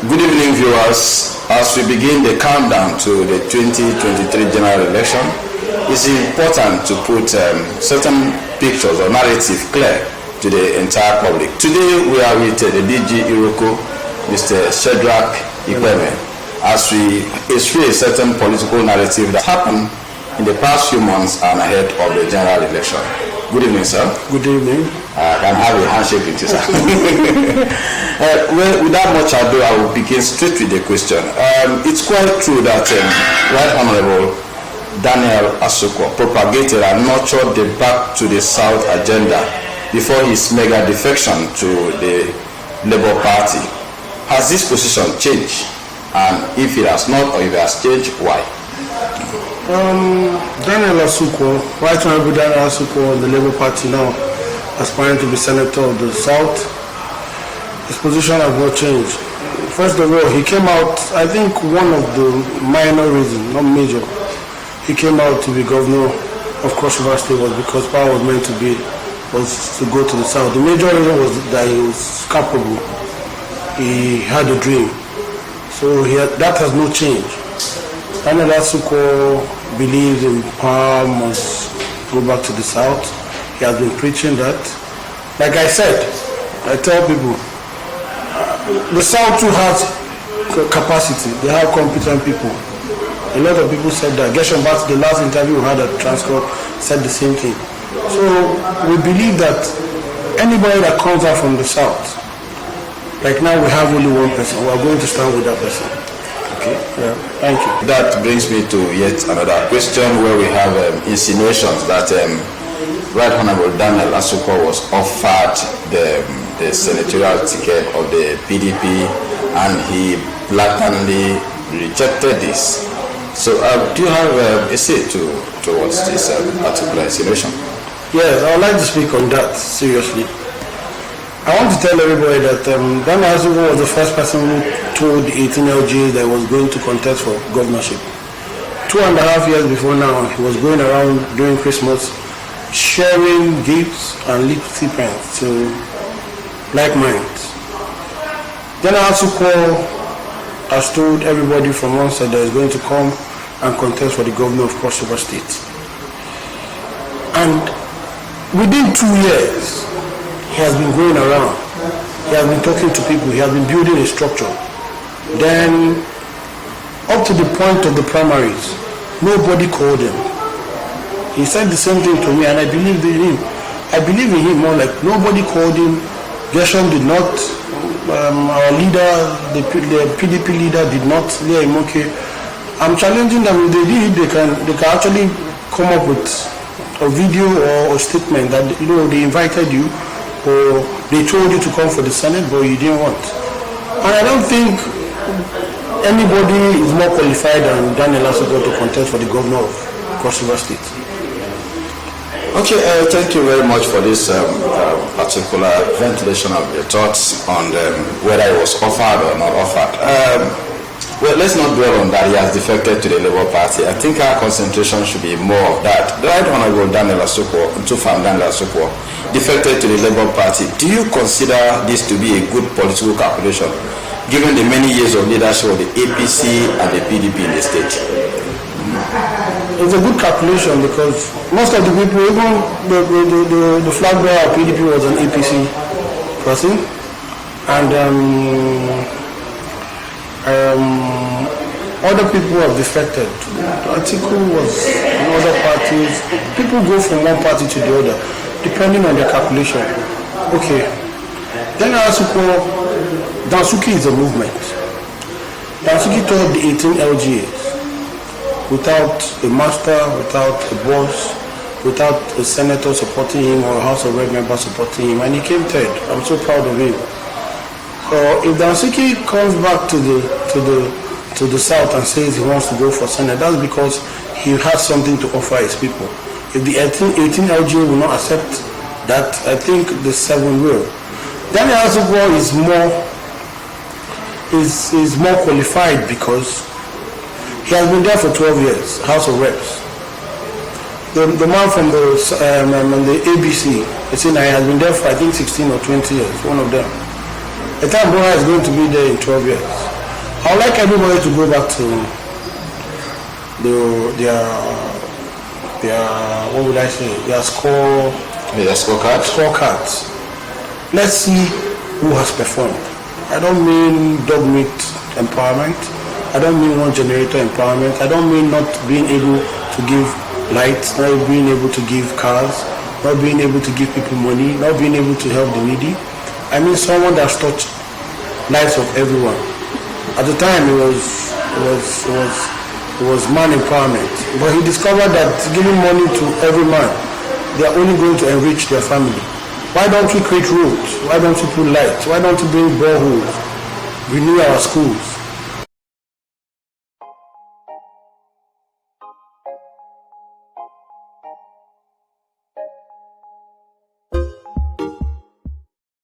Good evening, viewers. As we begin the countdown to the 2023 general election, it's important to put certain pictures or narrative clear to the entire public. Today, we are with the DG Iroko, Mr. Shedrack Ikweme, as we explain a certain political narrative that happened in the past few months and ahead of the general election. Good evening, sir. Good evening. I can have a handshake with you, sir. Well, without much ado, I will begin straight with the question. It's quite true that Right Honorable Daniel Asukwo propagated and nurtured the Back to the South agenda before his mega defection to the Labour Party. Has this position changed? And if it has not, or if it has changed, why? Daniel Asukwo, Right Honorable Daniel Asukwo, the Labour Party now aspiring to be Senator of the South, his position has not changed. First of all, he came out, I think one of the minor reasons, not major, he came out to be governor of Cross River State was because power was meant to go to the South. The major reason was that he was capable. He had a dream. So that has no change. Daniel Asukwo believes in power must go back to the South. He has been preaching that. Like I said, I tell people, the South too has capacity. They have competent people. A lot of people said that. Gershon Bass, the last interview we had at Transcorp, said the same thing. So we believe that anybody that comes out from the South, like now we have only one person. We are going to stand with that person. Okay. Yeah. Thank you. That brings me to yet another question where we have insinuations that Right Honorable Daniel Asukwo was offered the senatorial ticket of the PDP and he blatantly rejected this. So do you have a say towards this particular insinuation? Yes, I would like to speak on that seriously. I want to tell everybody that Daniel Asukwo was the first person who told the 18 LGA that he was going to contest for governorship. 2.5 years before now, he was going around during Christmas sharing gifts and lip stipends to like minds. Daniel Asukwo has told everybody from one side that he's going to come and contest for the governor of Cross River State. And within 2 years, he has been going around. He has been talking to people. He has been building a structure. Then, up to the point of the primaries, nobody called him. He said the same thing to me, and I believed in him. I believe in him more like nobody called him. Gershon did not. Our leader, the PDP leader, did not. Leah Imoke. I'm challenging them. If they did, they can actually come up with a video or a statement that they invited you, or they told you to come for the Senate, but you didn't want. And I don't think anybody is more qualified than Daniel Asukwo to contest for the governor of Cross River State. Okay, thank you very much for this particular ventilation of your thoughts on whether it was offered or not offered. Well, let's not dwell on that. He has defected to the Labour Party. I think our concentration should be more of that. The Right Honorable Daniel Asukwo, Daniel Asukwo, defected to the Labour Party. Do you consider this to be a good political calculation, given the many years of leadership of the APC and the PDP in the state? It's a good calculation because most of the people, even the flag bearer of PDP was an APC person, and other people have defected. Atiku was in other parties. People go from one party to the other, depending on their calculation. Okay. Then Asukwo, Dansuki is a movement. Dansuki told the 18 LGAs, without a master, without a boss, without a senator supporting him or a House of Rep member supporting him, and he came third. I'm so proud of him. If Dansuki comes back to the South and says he wants to go for Senate, that's because he has something to offer his people. If the 18 LGA will not accept that, I think the 7 will. Daniel Asukwo is more qualified because he has been there for 12 years, House of Reps. The man from the ABC, he has been there for I think 16 or 20 years, one of them. A time Bola is going to be there in 12 years. I would like everybody to go back to their what would I say, their scorecards. Let's see who has performed. I don't mean dog meat empowerment. I don't mean one generator empowerment. I don't mean not being able to give lights, not being able to give cars, not being able to give people money, not being able to help the needy. I mean someone that's touched lives of everyone. At the time it was man empowerment. But he discovered that giving money to every man, they are only going to enrich their family. Why don't we create roads? Why don't we put lights? Why don't we build boreholes? Renew our schools?